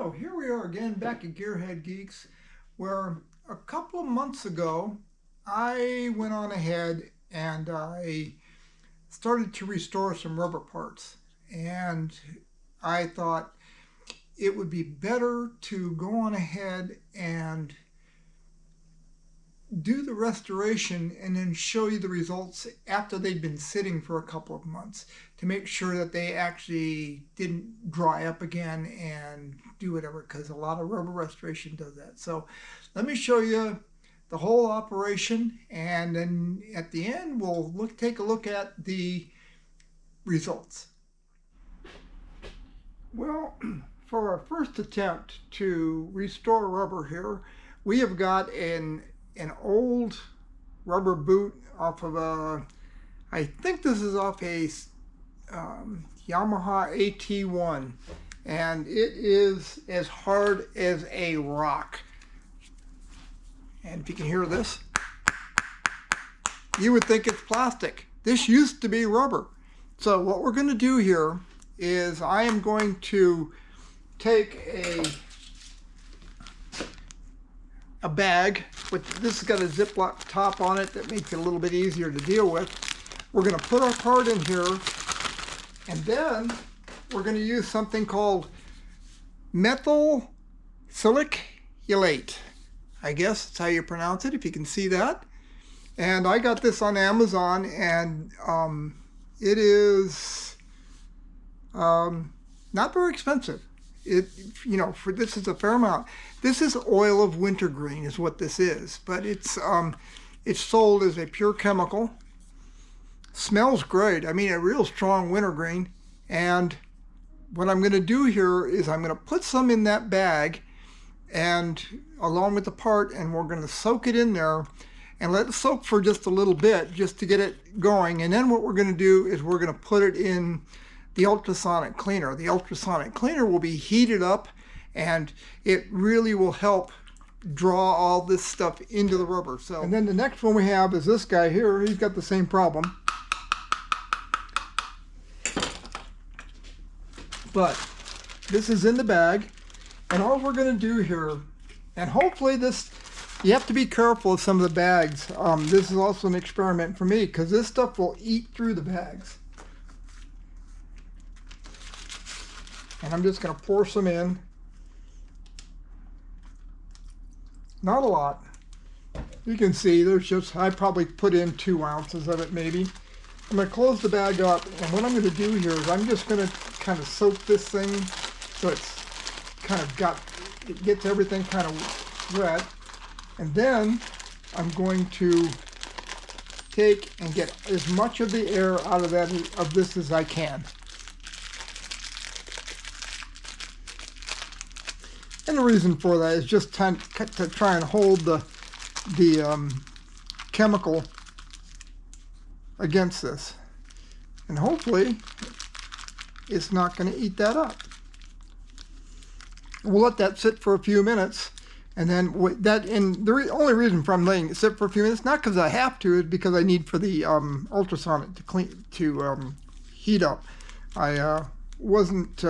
So here we are again back at GearHeadGeeks, where a couple of months ago I went on ahead and I started to restore some rubber parts, and I thought it would be better to go on ahead and do the restoration and then show you the results after they'd been sitting for a couple of months to make sure that they actually didn't dry up again and do whatever, because a lot of rubber restoration does that. So let me show you the whole operation, and then at the end we'll take a look at the results. Well, for our first attempt to restore rubber here, we have got an old rubber boot off of I think this is off a Yamaha AT1, and it is as hard as a rock. And if you can hear this, you would think it's plastic. This used to be rubber. So what we're going to do here is I am going to take a bag with, this has got a Ziploc top on it that makes it a little bit easier to deal with. We're going to put our part in here, and then we're going to use something called methyl silicylate. I guess that's how you pronounce it, if you can see that. And I got this on Amazon, and it is not very expensive. For this is a fair amount. This is oil of wintergreen is what this is, but it's sold as a pure chemical. Smells great. I mean, a real strong wintergreen. And what I'm going to do here is I'm going to put some in that bag, and along with the part, and we're going to soak it in there and let it soak for just a little bit, just to get it going. And then what we're going to do is we're going to put it in the ultrasonic cleaner. The ultrasonic cleaner will be heated up, and it really will help draw all this stuff into the rubber. So, and then the next one we have is this guy here. He's got the same problem, but this is in the bag, and all we're going to do here, and hopefully this, you have to be careful of some of the bags. This is also an experiment for me, because this stuff will eat through the bags. And I'm just going to pour some in. Not a lot. You can see there's just, I probably put in 2 ounces of it maybe. I'm going to close the bag up, and what I'm going to do here is I'm just going to kind of soak this thing so it's kind of it gets everything kind of wet. And then I'm going to take and get as much of the air out of this as I can. And the reason for that is just to try and hold the chemical against this. And hopefully it's not going to eat that up. We'll let that sit for a few minutes, and then and the only reason for I'm letting it sit for a few minutes, not because I have to, is because I need for the ultrasonic to heat up. I wasn't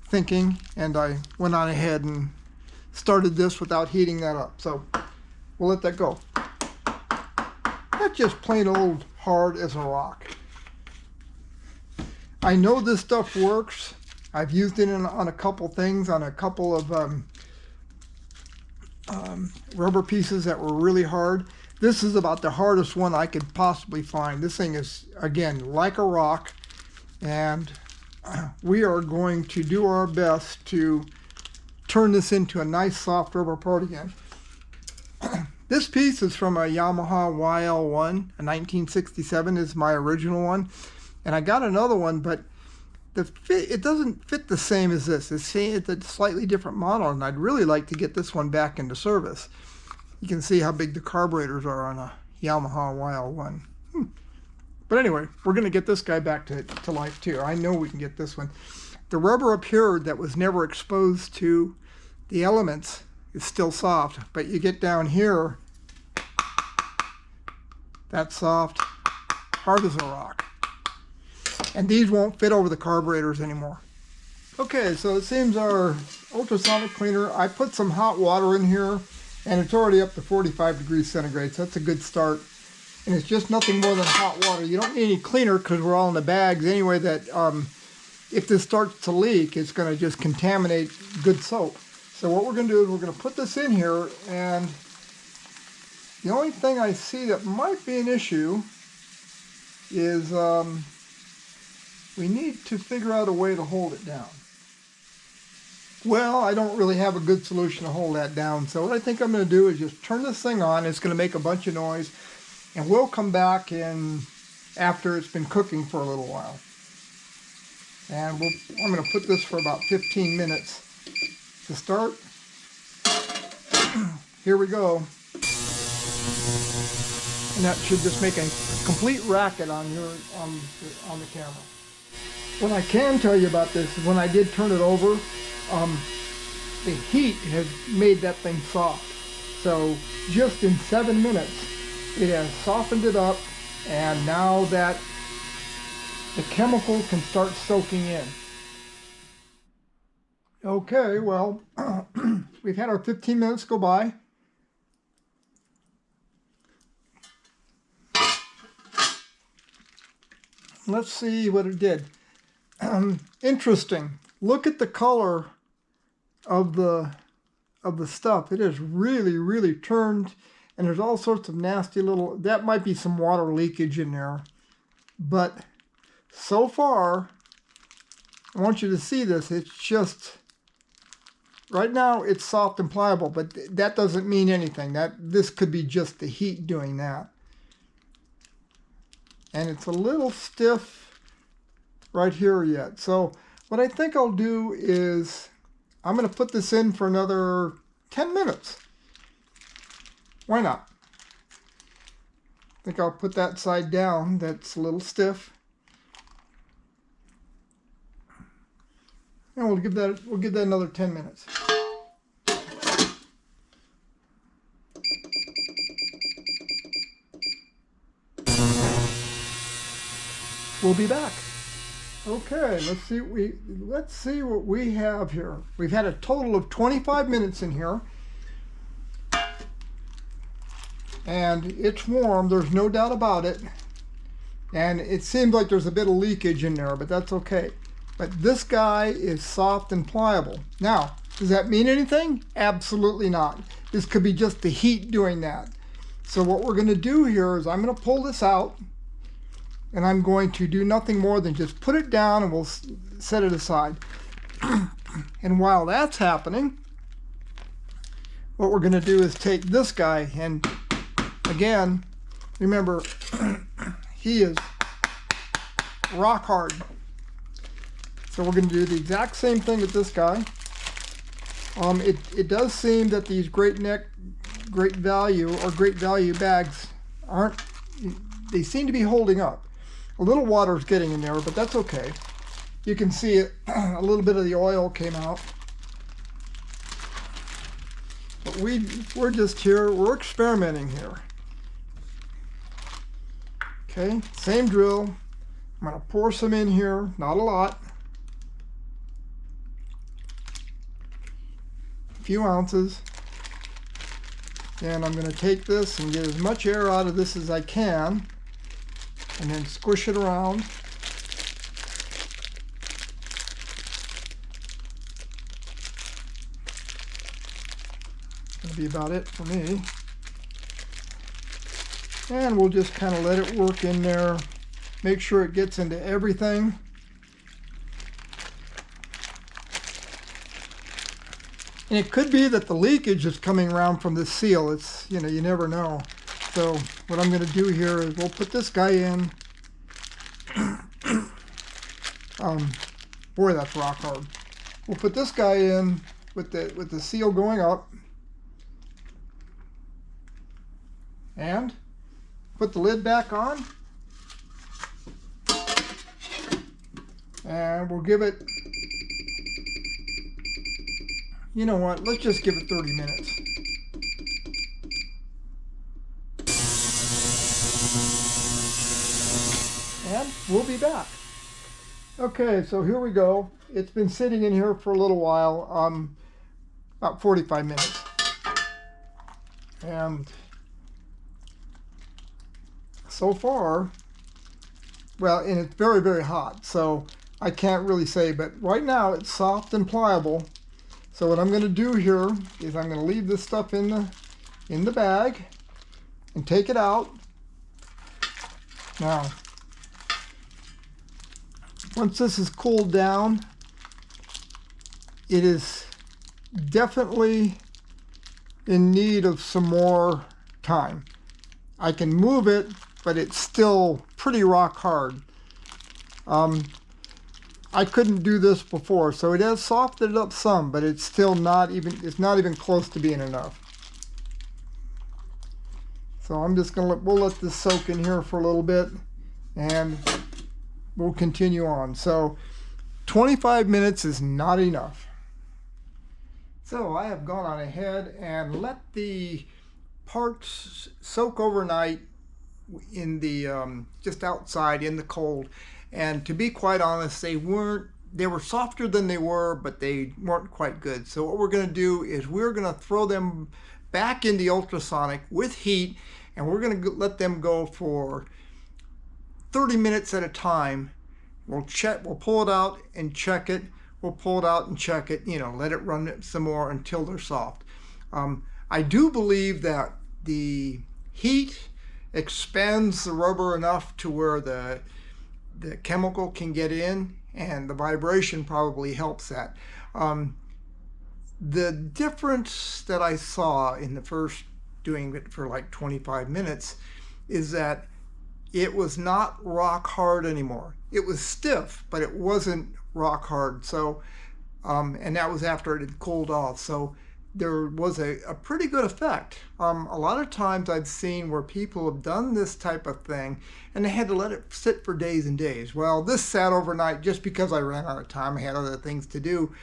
thinking, and I went on ahead and started this without heating that up. So we'll let that go. That's just plain old hard as a rock. I know this stuff works. I've used it on a couple things, on a couple of rubber pieces that were really hard. This is about the hardest one I could possibly find. This thing is, again, like a rock, and we are going to do our best to turn this into a nice soft rubber part again. This piece is from a Yamaha YL1, a 1967 is my original one, and I got another one, but it doesn't fit the same as this. It's a slightly different model, and I'd really like to get this one back into service. You can see how big the carburetors are on a Yamaha YL1. But anyway, we're going to get this guy back to life too. I know we can get this one. The rubber up here that was never exposed to the elements is still soft, but you get down here, that's soft, hard as a rock. And these won't fit over the carburetors anymore. Okay, so it seems our ultrasonic cleaner, I put some hot water in here and it's already up to 45 degrees centigrade, so that's a good start. And it's just nothing more than hot water. You don't need any cleaner because we're all in the bags anyway, that if this starts to leak, it's going to just contaminate good soap. So what we're going to do is we're going to put this in here, and the only thing I see that might be an issue is we need to figure out a way to hold it down. Well, I don't really have a good solution to hold that down, so what I think I'm going to do is just turn this thing on. It's going to make a bunch of noise, and we'll come back in after it's been cooking for a little while. And I'm going to put this for about 15 minutes to start. Here we go. And that should just make a complete racket on the camera. What I can tell you about this is when I did turn it over, the heat has made that thing soft. So just in 7 minutes, it has softened it up, and now that the chemical can start soaking in. Okay, well, we've had our 15 minutes go by. Let's see what it did. Interesting. Look at the color of the stuff. It is really, really turned, and there's all sorts of nasty little, that might be some water leakage in there. But so far, I want you to see this. It's just, right now it's soft and pliable, but that doesn't mean anything. This could be just the heat doing that. And it's a little stiff right here yet. So what I think I'll do is I'm going to put this in for another 10 minutes. Why not? I think I'll put that side down. That's a little stiff. And we'll give that another 10 minutes. We'll be back. Okay, let's see what we have here. We've had a total of 25 minutes in here. And it's warm, there's no doubt about it. And it seems like there's a bit of leakage in there, but that's okay. But this guy is soft and pliable. Now, does that mean anything? Absolutely not. This could be just the heat doing that. So what we're going to do here is I'm going to pull this out, and I'm going to do nothing more than just put it down, and we'll set it aside. And while that's happening, what we're going to do is take this guy, and again, remember, he is rock hard. So we're going to do the exact same thing with this guy. It does seem that these great value bags they seem to be holding up. A little water is getting in there, but that's okay. You can see it, a little bit of the oil came out. But we're just here, we're experimenting here. Okay, same drill. I'm going to pour some in here, not a lot. A few ounces. And I'm going to take this and get as much air out of this as I can, and then squish it around. That'll be about it for me. And we'll just kind of let it work in there. Make sure it gets into everything. And it could be that the leakage is coming around from this seal. It's, you never know. So what I'm going to do here is we'll put this guy in. Boy, that's rock hard. We'll put this guy in with the seal going up, and put the lid back on, and we'll give it, you know what, let's just give it 30 minutes. And we'll be back. Okay, so here we go. it's been sitting in here for a little while, about 45 minutes. And so far, well, and it's very, very hot, so I can't really say, but right now it's soft and pliable. So what I'm going to do here is I'm going to leave this stuff in the bag and take it out. Now, once this is cooled down, it is definitely in need of some more time. I can move it, but it's still pretty rock hard. I couldn't do this before, so it has softened it up some, but it's still not even close to being enough. So I'm just gonna we'll let this soak in here for a little bit, and we'll continue on. So 25 minutes is not enough. So I have gone on ahead and let the parts soak overnight in the just outside in the cold. And to be quite honest, they were softer than they were, but they weren't quite good. So what we're going to do is we're going to throw them back in the ultrasonic with heat, and we're going to let them go for 30 minutes at a time. We'll pull it out and check it. We'll pull it out and check it, let it run some more until they're soft. I do believe that the heat expands the rubber enough to where the chemical can get in, and the vibration probably helps that. The difference that I saw in the first doing it for like 25 minutes is that it was not rock hard anymore. It was stiff, but it wasn't rock hard. So, and that was after it had cooled off. So there was a pretty good effect. A lot of times I've seen where people have done this type of thing and they had to let it sit for days and days. Well, this sat overnight just because I ran out of time. I had other things to do,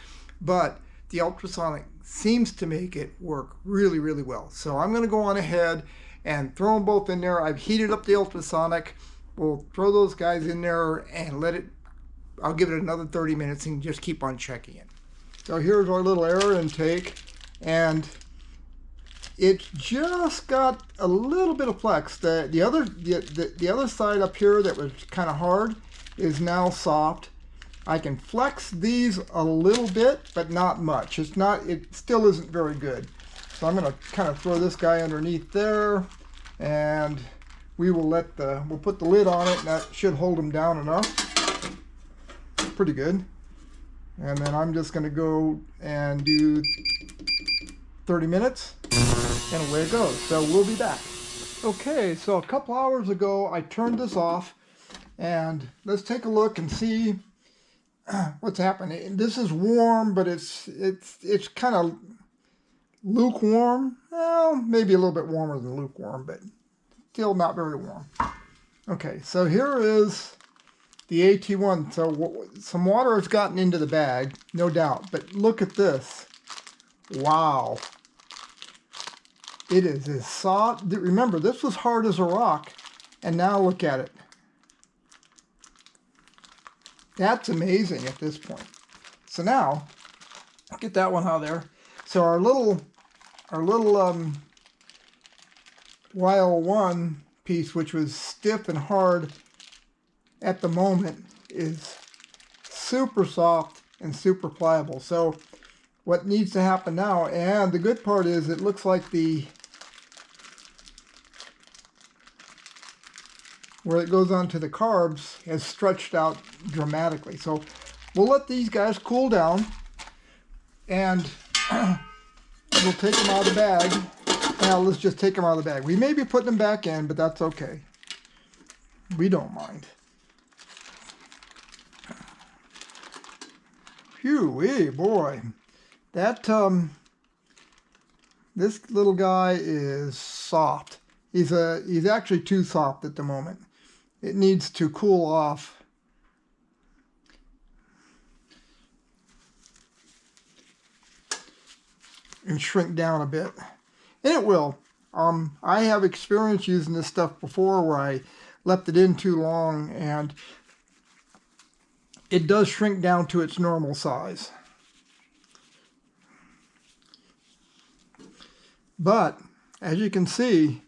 but the ultrasonic seems to make it work really, really well. So I'm going to go on ahead and throw them both in there. I've heated up the ultrasonic. We'll throw those guys in there and I'll give it another 30 minutes and just keep on checking it. So here's our little air intake, and it just got a little bit of flex. The other side up here that was kind of hard is now soft. I can flex these a little bit, but not much. It still isn't very good. So I'm going to kind of throw this guy underneath there, and we'll put the lid on it, and that should hold them down enough. Pretty good. And then I'm just going to go and do 30 minutes, and away it goes. So we'll be back. Okay, so a couple hours ago I turned this off, and let's take a look and see what's happening. This is warm, but it's kind of lukewarm. Well, maybe a little bit warmer than lukewarm, but still not very warm. Okay, so here is the AT1. So some water has gotten into the bag, no doubt, but look at this. Wow. It is as soft. Remember, this was hard as a rock, and now look at it. That's amazing at this point. So now, get that one out of there. So our little YL1 piece, which was stiff and hard at the moment, is super soft and super pliable. So what needs to happen now, and the good part is it looks like where it goes onto the carbs has stretched out dramatically. So we'll let these guys cool down, and we'll take them out of the bag. Now let's just take them out of the bag. We may be putting them back in, but that's okay. We don't mind. Phew, boy. That, this little guy is soft. He's actually too soft at the moment. It needs to cool off. And shrink down a bit. And it will. I have experience using this stuff before where I left it in too long, and it does shrink down to its normal size. But as you can see,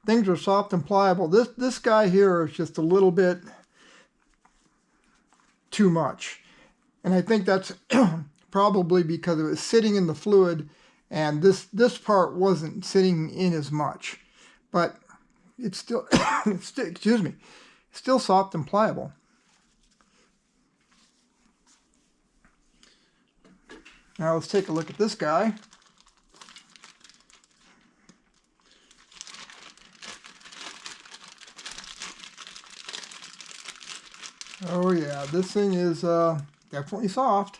things are soft and pliable. This guy here is just a little bit too much. And I think that's probably because it was sitting in the fluid and this part wasn't sitting in as much. But it's still, excuse me, still soft and pliable. Now let's take a look at this guy. Oh yeah, this thing is definitely soft.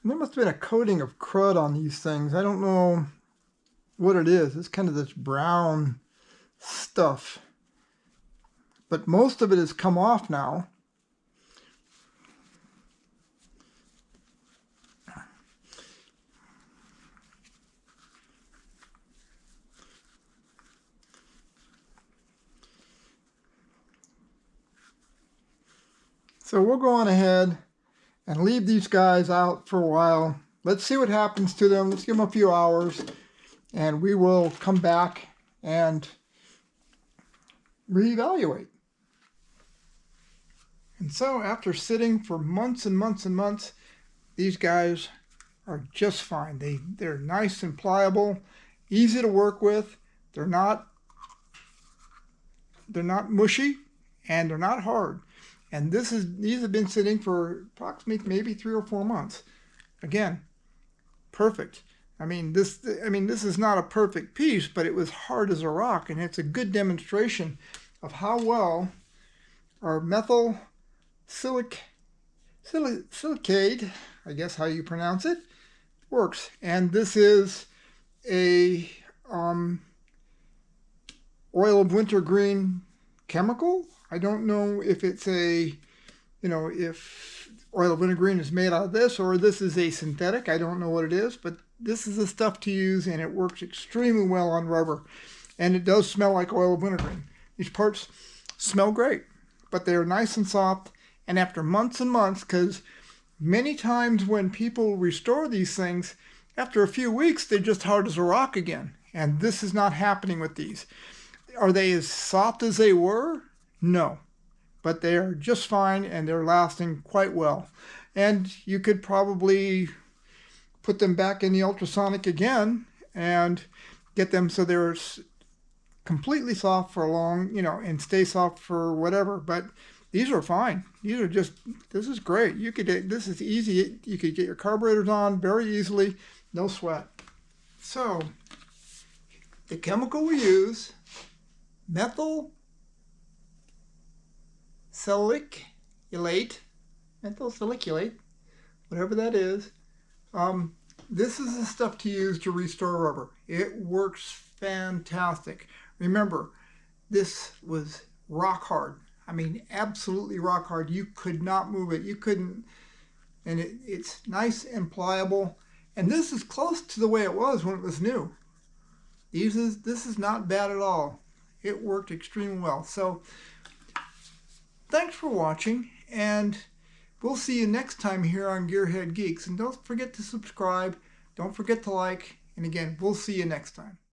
And there must have been a coating of crud on these things. I don't know what it is. It's kind of this brown stuff. But most of it has come off now. So we'll go on ahead and leave these guys out for a while. Let's see what happens to them. Let's give them a few hours and we will come back and reevaluate. And so after sitting for months and months and months, these guys are just fine. They're nice and pliable, easy to work with. They're not mushy and they're not hard. And these have been sitting for approximately maybe 3 or 4 months. Again, perfect. I mean this is not a perfect piece, but it was hard as a rock, and it's a good demonstration of how well our methyl silicate, I guess how you pronounce it, works. And this is a oil of wintergreen chemical. I don't know if it's a, if oil of wintergreen is made out of this or this is a synthetic. I don't know what it is, but this is the stuff to use and it works extremely well on rubber. And it does smell like oil of wintergreen. These parts smell great, but they're nice and soft. And after months and months, because many times when people restore these things, after a few weeks, they're just hard as a rock again. And this is not happening with these. Are they as soft as they were? No, but they're just fine and they're lasting quite well. And you could probably put them back in the ultrasonic again and get them so they're completely soft for a long, and stay soft for whatever. But these are fine. This is great. This is easy. You could get your carburetors on very easily, no sweat. So the chemical we use, methyl silicate, whatever that is. This is the stuff to use to restore rubber. It works fantastic. Remember, this was rock hard. I mean, absolutely rock hard. You could not move it. You couldn't, and it's nice and pliable. And this is close to the way it was when it was new. This is not bad at all. It worked extremely well. So thanks for watching, and we'll see you next time here on GearHeadGeeks. And don't forget to subscribe. Don't forget to like. And again, we'll see you next time.